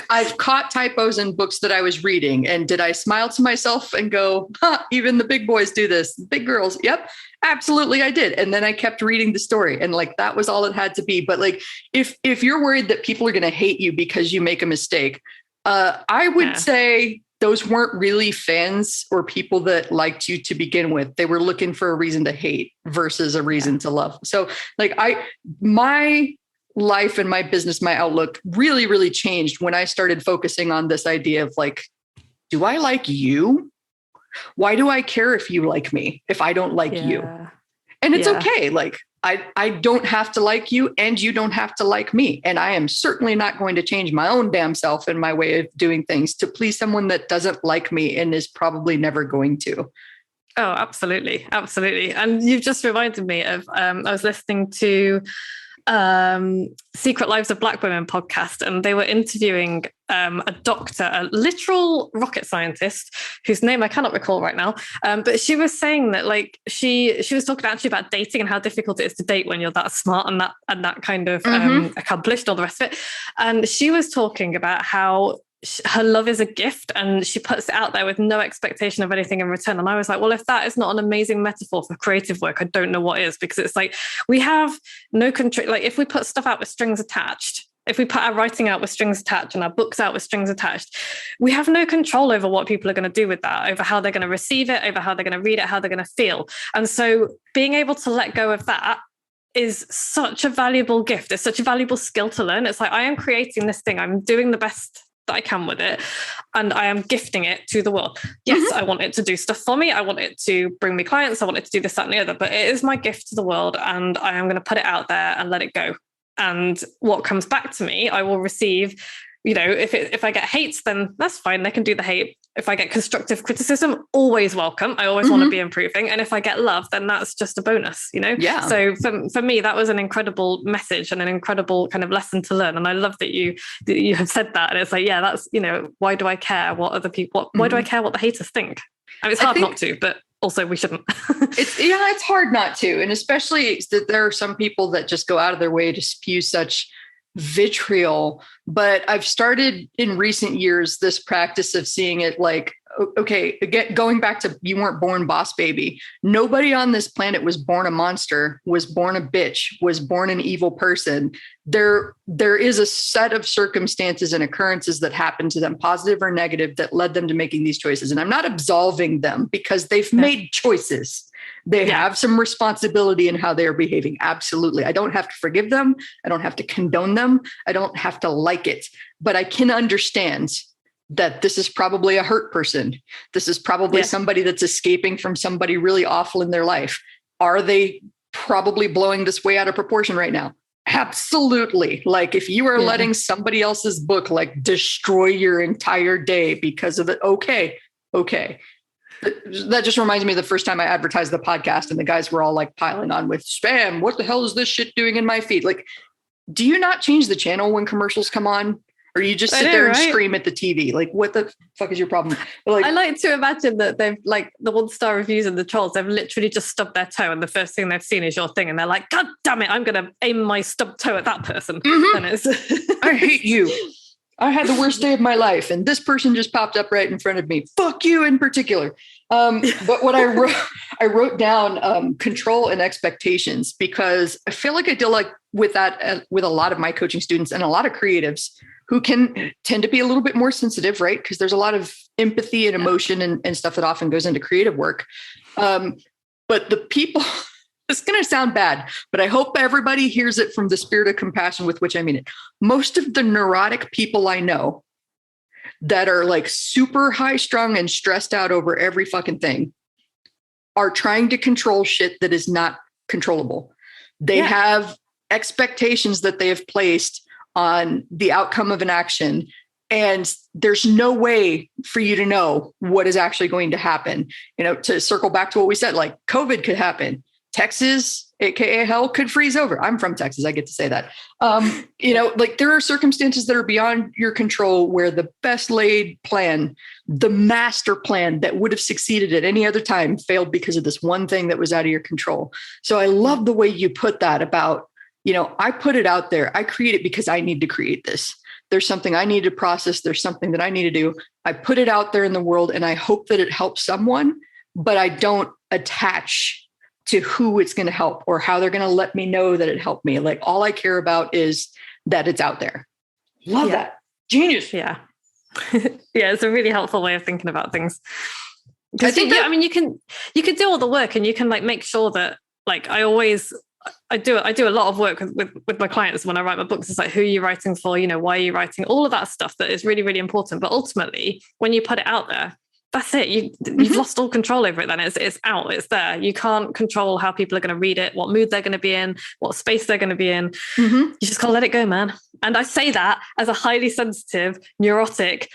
I've caught typos in books that I was reading. And did I smile to myself and go, even the big boys do this, big girls? Yep, absolutely I did. And then I kept reading the story, and like, that was all it had to be. But like, if you're worried that people are going to hate you because you make a mistake, I would say those weren't really fans or people that liked you to begin with. They were looking for a reason to hate versus a reason to love. So like, my life and my business, my outlook really, really changed when I started focusing on this idea of like, do I like you? Why do I care if you like me, if I don't like you? And it's okay. Like, I don't have to like you, and you don't have to like me. And I am certainly not going to change my own damn self and my way of doing things to please someone that doesn't like me and is probably never going to. Oh, absolutely. Absolutely. And you've just reminded me of, I was listening to Secret Lives of Black Women podcast, and they were interviewing a doctor, a literal rocket scientist whose name I cannot recall right now, but she was saying that like she was talking actually about dating and how difficult it is to date when you're that smart and that kind of accomplished, all the rest of it. And she was talking about how her love is a gift and she puts it out there with no expectation of anything in return. And I was like, well, if that is not an amazing metaphor for creative work, I don't know what is, because it's like we have no control. Like if we put stuff out with strings attached, if we put our writing out with strings attached and our books out with strings attached, we have no control over what people are going to do with that, over how they're going to receive it, over how they're going to read it, how they're going to feel. And so being able to let go of that is such a valuable gift. It's such a valuable skill to learn. It's like, I am creating this thing. I'm doing the best that I can with it, and I am gifting it to the world. Yes, I want it to do stuff for me. I want it to bring me clients. I want it to do this, that, and the other, but it is my gift to the world, and I am going to put it out there and let it go. And what comes back to me, I will receive. You know, if I get hate, then that's fine. They can do the hate. If I get constructive criticism, always welcome. I always want to be improving. And if I get love, then that's just a bonus, you know? Yeah. So for me, that was an incredible message and an incredible kind of lesson to learn. And I love that you have said that. And it's like, yeah, that's, you know, why do I care what other people, why do I care what the haters think? I mean, it's hard not to, but also we shouldn't. It's hard not to. And especially that there are some people that just go out of their way to spew such vitriol. But I've started in recent years this practice of seeing it like, okay, again, going back to you weren't born boss baby. Nobody on this planet was born a monster, was born a bitch, was born an evil person. There is a set of circumstances and occurrences that happened to them, positive or negative, that led them to making these choices. And I'm not absolving them because they've made choices. They have some responsibility in how they are behaving. Absolutely. I don't have to forgive them. I don't have to condone them. I don't have to like it, but I can understand that this is probably a hurt person. This is probably somebody that's escaping from somebody really awful in their life. Are they probably blowing this way out of proportion right now? Absolutely. Like if you are letting somebody else's book like destroy your entire day because of it, okay. That just reminds me of the first time I advertised the podcast and the guys were all like piling on with spam. What the hell is this shit doing in my feed? Like, do you not change the channel when commercials come on? Or you just sit there and scream at the TV? Like, what the fuck is your problem? Like, I like to imagine that they've like the 1-star reviews and the trolls, they've literally just stubbed their toe and the first thing they've seen is your thing. And they're like, God damn it, I'm going to aim my stubbed toe at that person. And it's I hate you. I had the worst day of my life. And this person just popped up right in front of me. Fuck you in particular. But what I wrote down control and expectations, because I feel like I deal like with that with a lot of my coaching students and a lot of creatives who can tend to be a little bit more sensitive, right? Because there's a lot of empathy and emotion and stuff that often goes into creative work. But the people, it's going to sound bad, but I hope everybody hears it from the spirit of compassion with which I mean it. Most of the neurotic people I know that are like super high strung and stressed out over every fucking thing are trying to control shit that is not controllable. They have expectations that they have placed on the outcome of an action. And there's no way for you to know what is actually going to happen. You know, to circle back to what we said, like COVID could happen. Texas, AKA hell, could freeze over. I'm from Texas. I get to say that. You know, like there are circumstances that are beyond your control where the best laid plan, the master plan that would have succeeded at any other time failed because of this one thing that was out of your control. So I love the way you put that about, you know, I put it out there. I create it because I need to create this. There's something I need to process. There's something that I need to do. I put it out there in the world and I hope that it helps someone, but I don't attach to who it's going to help or how they're going to let me know that it helped me. Like all I care about is that it's out there. Love that. Genius. Yeah. It's a really helpful way of thinking about things. I think I mean, you can do all the work and you can like make sure that like I do a lot of work with my clients when I write my books. It's like, who are you writing for? You know, why are you writing? All of that stuff that is really, really important. But ultimately, when you put it out there, that's it. You've lost all control over it then. It's out, it's there. You can't control how people are going to read it, what mood they're going to be in, what space they're going to be in. You just gotta let it go, man. And I say that as a highly sensitive, neurotic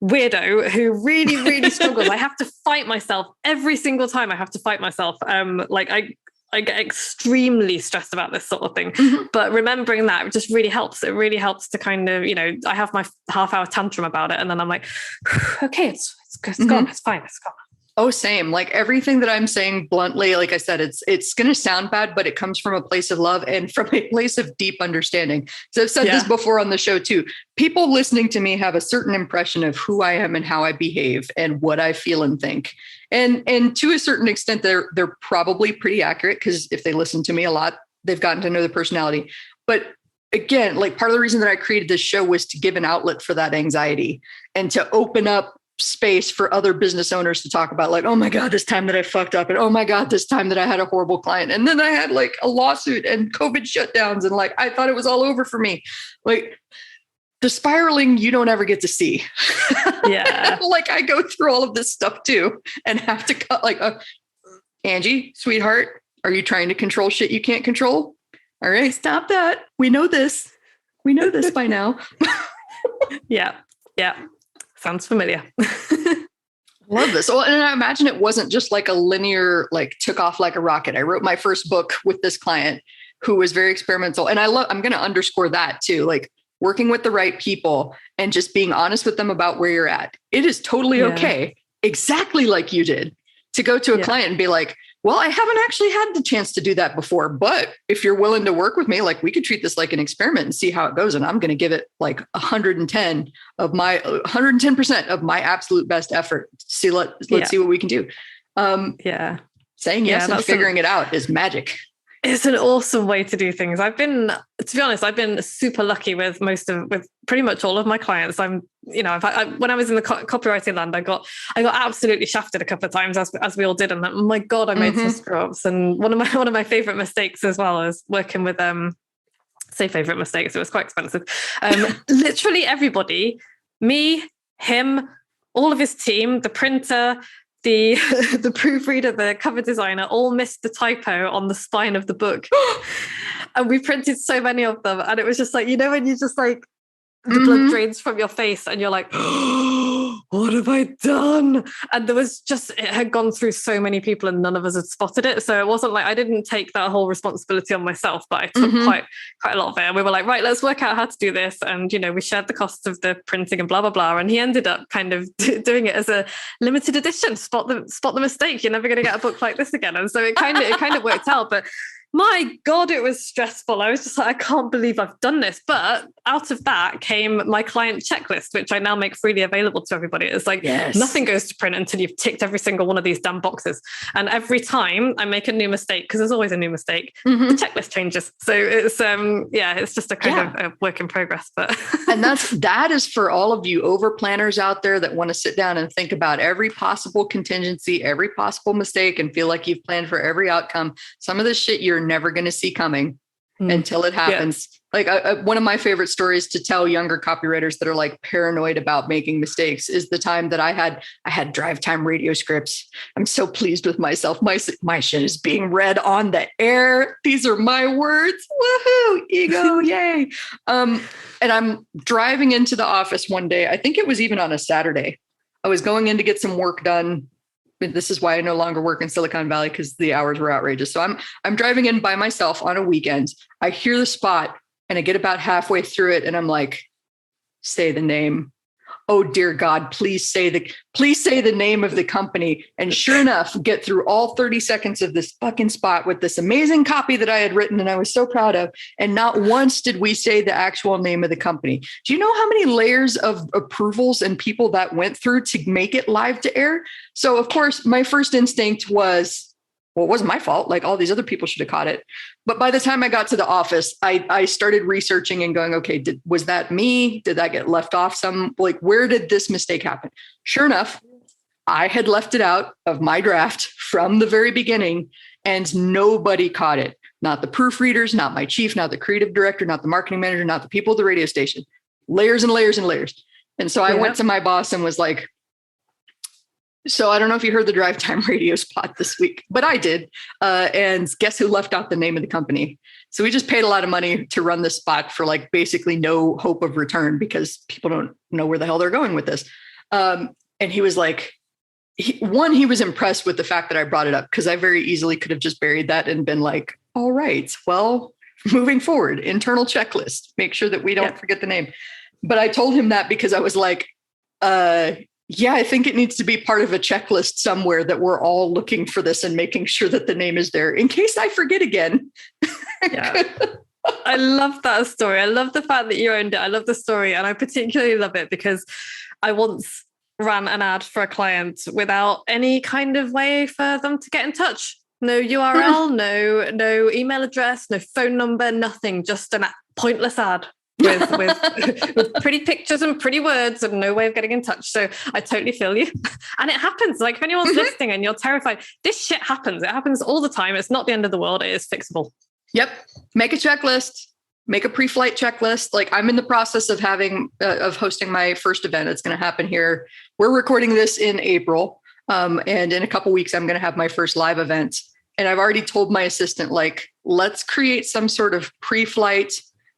weirdo who really, really struggles. I have to fight myself every single time. I have to fight myself. I get extremely stressed about this sort of thing. But remembering that just really helps. It really helps to kind of, I have my half-hour tantrum about it, and then I'm like, okay, it's gone. It's fine. It's gone. Oh, same. Like everything that I'm saying bluntly, like I said, it's going to sound bad, but it comes from a place of love and from a place of deep understanding. So I've said this before on the show too. People listening to me have a certain impression of who I am and how I behave and what I feel and think. And to a certain extent, they're probably pretty accurate, because if they listen to me a lot, they've gotten to know the personality. But again, like part of the reason that I created this show was to give an outlet for that anxiety and to open up space for other business owners to talk about, like, oh my God, this time that I fucked up, and oh my God, this time that I had a horrible client, and then I had like a lawsuit and COVID shutdowns, and like I thought it was all over for me. Like the spiraling you don't ever get to see. Yeah. Like I go through all of this stuff too, and have to cut like, Angie, sweetheart, are you trying to control shit you can't control? All right, stop that. We know this. We know this by now. Yeah. Sounds familiar. Love this. Well, and I imagine it wasn't just like a linear, like took off like a rocket. I wrote my first book with this client who was very experimental. And I'm going to underscore that too, like working with the right people and just being honest with them about where you're at. It is totally okay, exactly like you did, to go to a client and be like, well, I haven't actually had the chance to do that before, but if you're willing to work with me, like we could treat this like an experiment and see how it goes. And I'm going to give it like 110% of my absolute best effort. Let's see what we can do. Saying yes and figuring it out is magic. It's an awesome way to do things. To be honest, I've been super lucky with pretty much all of my clients. When I was in the copywriting land, I got absolutely shafted a couple of times, as we all did. And oh my God, I made some screw-ups. And one of my favorite mistakes as well is working with, say favorite mistakes. It was quite expensive. Literally everybody, me, him, all of his team, the printer, the proofreader, the cover designer, all missed the typo on the spine of the book. And we printed so many of them. And it was just like, when you just like, the blood drains from your face and you're like, oh, what have I done? And it had gone through so many people and none of us had spotted it. So it wasn't like, I didn't take that whole responsibility on myself, but I took quite a lot of it. And we were like, right, let's work out how to do this. And, we shared the costs of the printing and blah, blah, blah. And he ended up kind of doing it as a limited edition. Spot the mistake. You're never going to get a book like this again. And so it kind of worked out. But my God, it was stressful. I was just like, I can't believe I've done this. But out of that came my client checklist, which I now make freely available to everybody. It's like, nothing goes to print until you've ticked every single one of these damn boxes. And every time I make a new mistake, because there's always a new mistake, the checklist changes. So it's, it's just a kind of a work in progress. But and that is for all of you over planners out there that want to sit down and think about every possible contingency, every possible mistake, and feel like you've planned for every outcome. Some of this shit you're never going to see coming until it happens. Like one of my favorite stories to tell younger copywriters that are like paranoid about making mistakes is the time that I had drive time radio scripts. I'm so pleased with myself. My shit is being read on the air. These are my words. Woohoo! Ego, yay! And I'm driving into the office one day. I think it was even on a Saturday. I was going in to get some work done. This is why I no longer work in Silicon Valley, because the hours were outrageous. So I'm driving in by myself on a weekend. I hear the spot and I get about halfway through it and I'm like, say the name. Oh dear God, please say the name of the company. And sure enough, get through all 30 seconds of this fucking spot with this amazing copy that I had written and I was so proud of. And not once did we say the actual name of the company. Do you know how many layers of approvals and people that went through to make it live to air? So of course, my first instinct was, well, it wasn't my fault. Like all these other people should have caught it. But by the time I got to the office, I started researching and going, okay, was that me? Did that get left off where did this mistake happen? Sure enough, I had left it out of my draft from the very beginning and nobody caught it. Not the proofreaders, not my chief, not the creative director, not the marketing manager, not the people at the radio station. Layers and layers and layers. And so I went to my boss and was like, So I don't know if you heard the Drive Time radio spot this week, but I did. And guess who left out the name of the company? So we just paid a lot of money to run this spot for like basically no hope of return because people don't know where the hell they're going with this. And he was like, he was impressed with the fact that I brought it up because I very easily could have just buried that and been like, all right, well, moving forward, internal checklist, make sure that we don't forget the name. But I told him that because I was like, yeah, I think it needs to be part of a checklist somewhere that we're all looking for this and making sure that the name is there in case I forget again. Yeah. I love that story. I love the fact that you owned it. I love the story. And I particularly love it because I once ran an ad for a client without any kind of way for them to get in touch. No URL, no email address, no phone number, nothing, just a pointless ad. with pretty pictures and pretty words and no way of getting in touch. So I totally feel you. And it happens. Like if anyone's listening and you're terrified, this shit happens. It happens all the time. It's not the end of the world. It is fixable. Yep. Make a checklist. Make a pre-flight checklist. Like I'm in the process of hosting my first event. It's going to happen here. We're recording this in April. And in a couple of weeks, I'm going to have my first live event. And I've already told my assistant, like, let's create some sort of pre-flight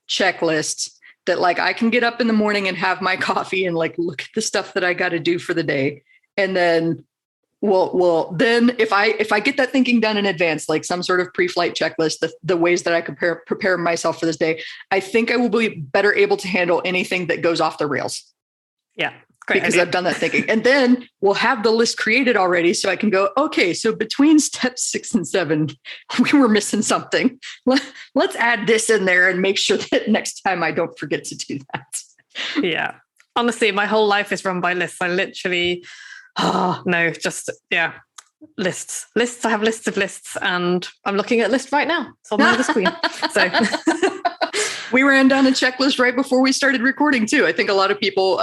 checklist that like I can get up in the morning and have my coffee and like look at the stuff that I got to do for the day. And then then if I get that thinking done in advance, like some sort of pre-flight checklist, the ways that I can prepare myself for this day, I think I will be better able to handle anything that goes off the rails. Yeah. Great because idea. I've done that thinking. And then we'll have the list created already. So I can go, okay, so between steps 6 and 7, we were missing something. Let's add this in there and make sure that next time I don't forget to do that. Yeah. Honestly, my whole life is run by lists. I literally, lists. I have lists of lists and I'm looking at a list right now. It's on the screen. So we ran down a checklist right before we started recording too. I think a lot of people,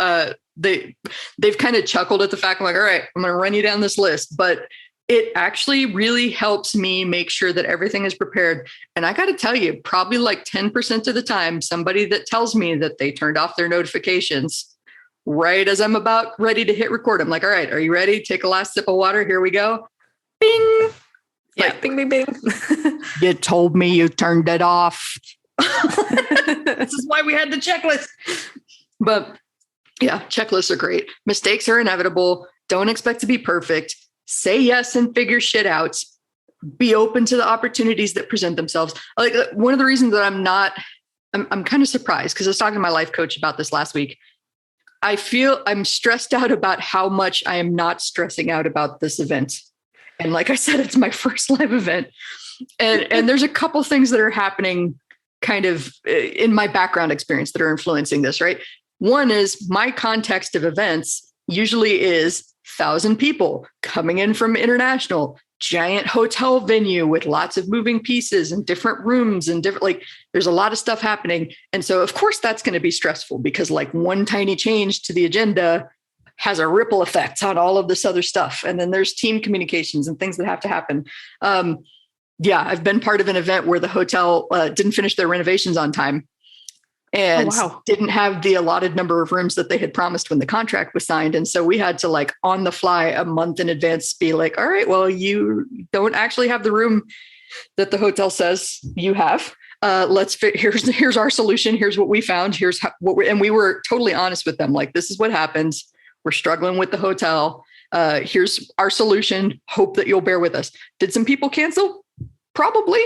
they've kind of chuckled at the fact, I'm like, all right, I'm going to run you down this list, but it actually really helps me make sure that everything is prepared. And I got to tell you, probably like 10% of the time, somebody that tells me that they turned off their notifications right as I'm about ready to hit record. I'm like, all right, are you ready? Take a last sip of water. Here we go. Bing. Yeah. Like, bing, bing, bing. You told me you turned it off. This is why we had the checklist. But yeah, checklists are great. Mistakes are inevitable. Don't expect to be perfect. Say yes and figure shit out. Be open to the opportunities that present themselves. Like one of the reasons that I'm kind of surprised because I was talking to my life coach about this last week. I feel I'm stressed out about how much I am not stressing out about this event. And like I said, it's my first live event. And there's a couple things that are happening kind of in my background experience that are influencing this, right? One is my context of events usually is 1,000 people coming in from international, giant hotel venue with lots of moving pieces and different rooms and different, like there's a lot of stuff happening. And so of course that's going to be stressful because like one tiny change to the agenda has a ripple effect on all of this other stuff. And then there's team communications and things that have to happen. I've been part of an event where the hotel didn't finish their renovations on time and didn't have the allotted number of rooms that they had promised when the contract was signed. And so we had to like on the fly a month in advance be like, all right, well, you don't actually have the room that the hotel says you have. Here's our solution. Here's what we found. Here's and we were totally honest with them. Like, this is what happens. We're struggling with the hotel. Here's our solution. Hope that you'll bear with us. Did some people cancel? Probably.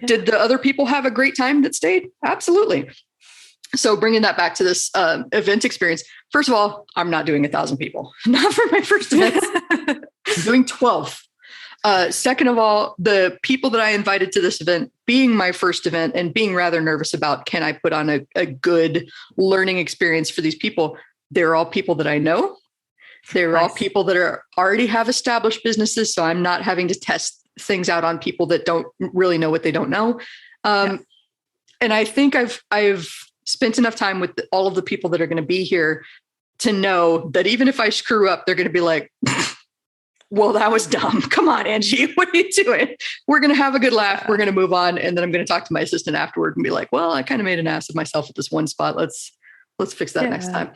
Did the other people have a great time that stayed? Absolutely. So bringing that back to this event experience, first of all, I'm not doing 1,000 people, not for my first event. I'm doing 12. Second of all, the people that I invited to this event, being my first event and being rather nervous about, can I put on a good learning experience for these people? They're all people that I know. They're all people that already have established businesses. So I'm not having to test things out on people that don't really know what they don't know. And I think I've spent enough time with all of the people that are going to be here to know that even if I screw up, they're going to be like, well, that was dumb. Come on, Angie, what are you doing? We're going to have a good laugh. We're going to move on. And then I'm going to talk to my assistant afterward and be like, well, I kind of made an ass of myself at this one spot. Let's fix that next time.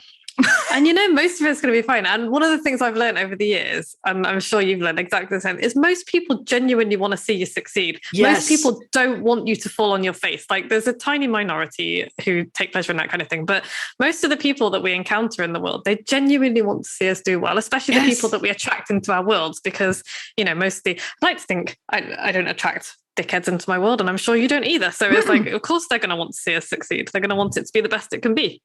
And most of it's going to be fine. And one of the things I've learned over the years, and I'm sure you've learned exactly the same, is most people genuinely want to see you succeed. Yes. Most people don't want you to fall on your face. Like there's a tiny minority who take pleasure in that kind of thing. But most of the people that we encounter in the world, they genuinely want to see us do well, especially the people that we attract into our worlds. Because, mostly, I like to think I don't attract dickheads into my world, and I'm sure you don't either. So it's like, of course they're going to want to see us succeed. They're going to want it to be the best it can be.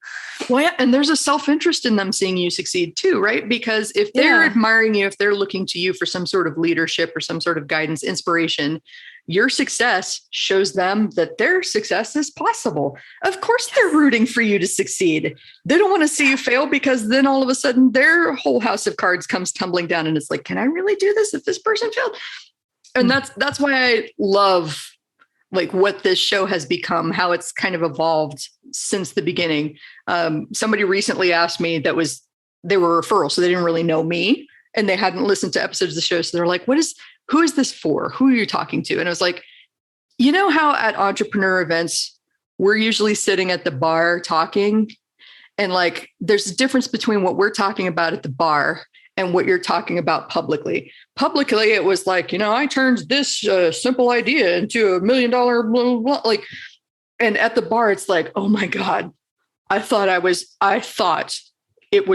Well, yeah, and there's a self-interest in them seeing you succeed too, right? Because if they're admiring you, if they're looking to you for some sort of leadership or some sort of guidance, inspiration, your success shows them that their success is possible. Of course, they're rooting for you to succeed. They don't want to see you fail, because then all of a sudden their whole house of cards comes tumbling down, and it's like, can I really do this if this person failed? And that's why I love like what this show has become, how it's kind of evolved since the beginning. Somebody recently asked me they were referrals, so they didn't really know me and they hadn't listened to episodes of the show. So they're like, who is this for? Who are you talking to? And I was like, how at entrepreneur events, we're usually sitting at the bar talking, and like, there's a difference between what we're talking about at the bar and what you're talking about publicly. Publicly, it was like, I turned this simple idea into $1 million, blah, blah, blah. Like, and at the bar, it's like, oh my God, I thought it was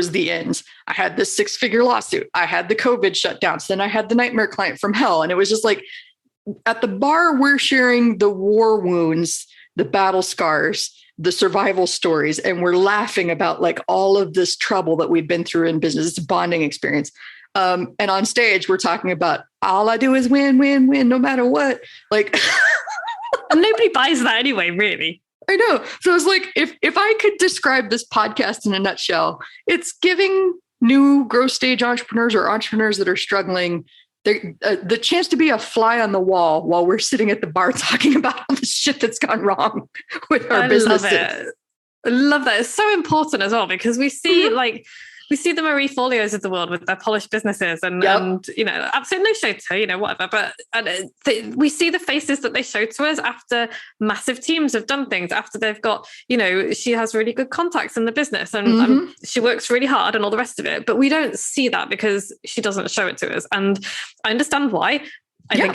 the end. I had this 6-figure lawsuit. I had the COVID shutdowns. Then I had the nightmare client from hell. And it was just like, at the bar, we're sharing the war wounds, the battle scars, the survival stories, and we're laughing about like all of this trouble that we've been through in business. It's a bonding experience. And on stage, we're talking about all I do is win, win, win, no matter what. Like, and nobody buys that anyway, really. I know. So it's like, if I could describe this podcast in a nutshell, it's giving new growth stage entrepreneurs or entrepreneurs that are struggling the chance to be a fly on the wall while we're sitting at the bar talking about all the shit that's gone wrong with our businesses. I love that. It's so important as well, because we see the Marie Forleos of the world with their polished businesses and absolutely no shade to her, whatever. But we see the faces that they show to us after massive teams have done things, after they've got, she has really good contacts in the business and she works really hard and all the rest of it. But we don't see that because she doesn't show it to us. And I understand why. I don't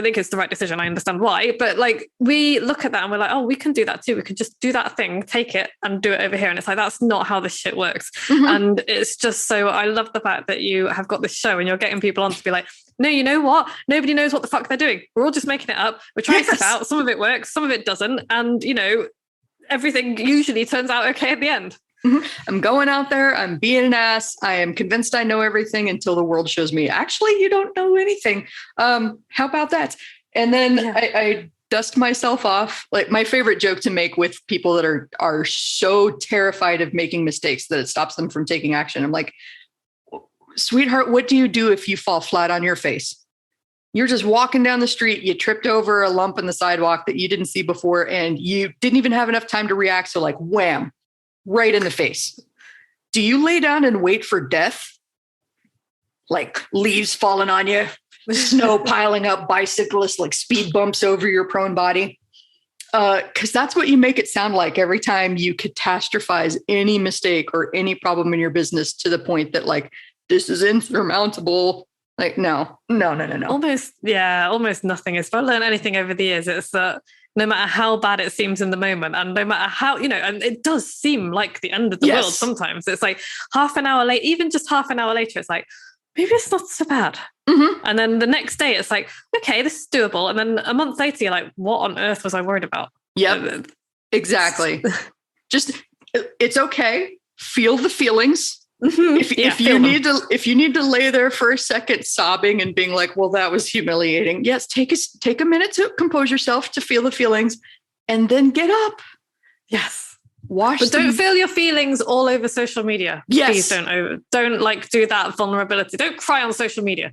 think it's the right decision. I understand why, but like we look at that and we're like, oh, we can do that too. We could just do that thing, take it and do it over here. And it's like, that's not how this shit works. And it's just, so I love the fact that you have got this show and you're getting people on to be like, no, you know what? Nobody knows what the fuck they're doing. We're all just making it up. We're trying stuff out. Some of it works, some of it doesn't. And everything usually turns out okay at the end. I'm going out there. I'm being an ass. I am convinced I know everything until the world shows me, actually, you don't know anything. How about that? And then I dust myself off. Like my favorite joke to make with people that are so terrified of making mistakes that it stops them from taking action. I'm like, sweetheart, what do you do if you fall flat on your face? You're just walking down the street. You tripped over a lump in the sidewalk that you didn't see before, and you didn't even have enough time to react. So like, wham. Right in the face. Do you lay down and wait for death? Like leaves falling on you, snow piling up, bicyclists, like speed bumps over your prone body. Because that's what you make it sound like every time you catastrophize any mistake or any problem in your business to the point that like, this is insurmountable. Like, no. Almost nothing. If I learned anything over the years, it's that no matter how bad it seems in the moment, and no matter how, and it does seem like the end of the world sometimes. It's like half an hour late, even just half an hour later, it's like, maybe it's not so bad. And then the next day, it's like, okay, this is doable. And then a month later, you're like, what on earth was I worried about? Yep, exactly. Just, it's okay. Feel the feelings. If you need to lay there for a second sobbing and being like, well, that was humiliating. Yes. Take a minute to compose yourself, to feel the feelings, and then get up. Yes. But don't feel your feelings all over social media. Yes. Please don't like do that vulnerability. Don't cry on social media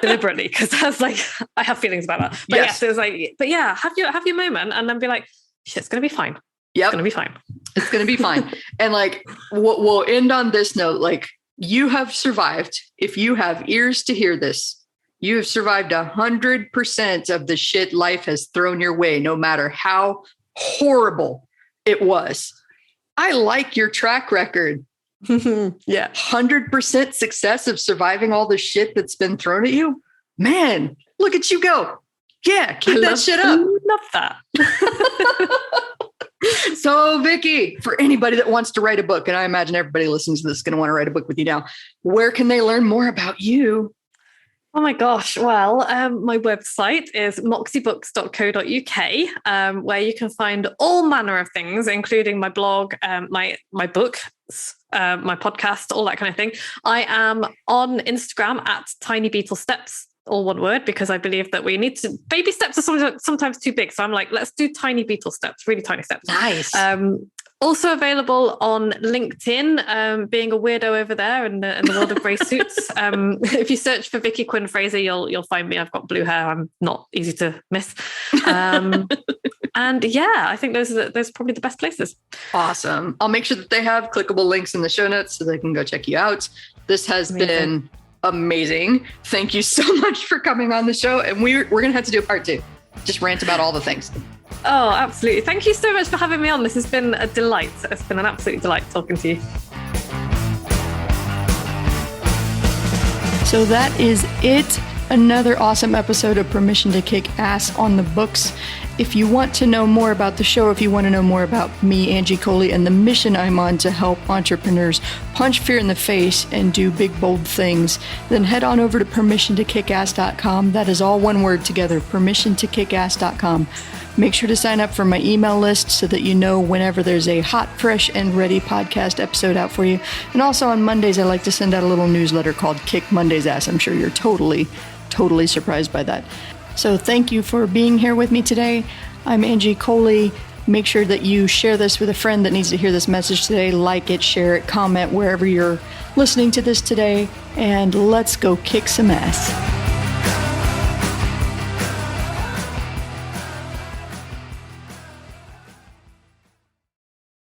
deliberately. Cause that's like, I have feelings about that. But yes, it was like, but yeah, have your moment and then be like, shit, it's going to be fine. Yep. It's going to be fine. It's going to be fine. And like, we'll end on this note. Like, you have survived. If you have ears to hear this, you have survived 100% of the shit life has thrown your way, no matter how horrible it was. I like your track record. Yeah. 100% success of surviving all the shit that's been thrown at you. Man, look at you go. Yeah, keep that shit up. Love that. So, Vicky, for anybody that wants to write a book, and I imagine everybody listening to this is going to want to write a book with you now, where can they learn more about you? Oh my gosh. Well, my website is moxiebooks.co.uk, where you can find all manner of things, including my blog, my book, my podcast, all that kind of thing. I am on Instagram at Tiny Beetle Steps, all one word, because I believe that we need to, baby steps are sometimes too big. So I'm like, let's do tiny beetle steps, really tiny steps. Nice. Also available on LinkedIn, being a weirdo over there in the world of grey suits. If you search for Vicky Quinn Fraser, you'll find me. I've got blue hair. I'm not easy to miss. And yeah, I think those are probably the best places. Awesome. I'll make sure that they have clickable links in the show notes so they can go check you out. This has been amazing. Thank you so much for coming on the show. And we're going to have to do a part 2. Just rant about all the things. Oh, absolutely. Thank you so much for having me on. This has been a delight. It's been an absolute delight talking to you. So that is it. Another awesome episode of Permission to Kick Ass on the books. If you want to know more about the show, if you want to know more about me, Angie Coley, and the mission I'm on to help entrepreneurs punch fear in the face and do big, bold things, then head on over to permissiontokickass.com. That is all one word together, permissiontokickass.com. Make sure to sign up for my email list so that you know whenever there's a hot, fresh, and ready podcast episode out for you. And also on Mondays, I like to send out a little newsletter called Kick Monday's Ass. I'm sure you're totally surprised by that. So thank you for being here with me today. I'm Angie Coley. Make sure that you share this with a friend that needs to hear this message today. Like it, share it, comment wherever you're listening to this today, and let's go kick some ass.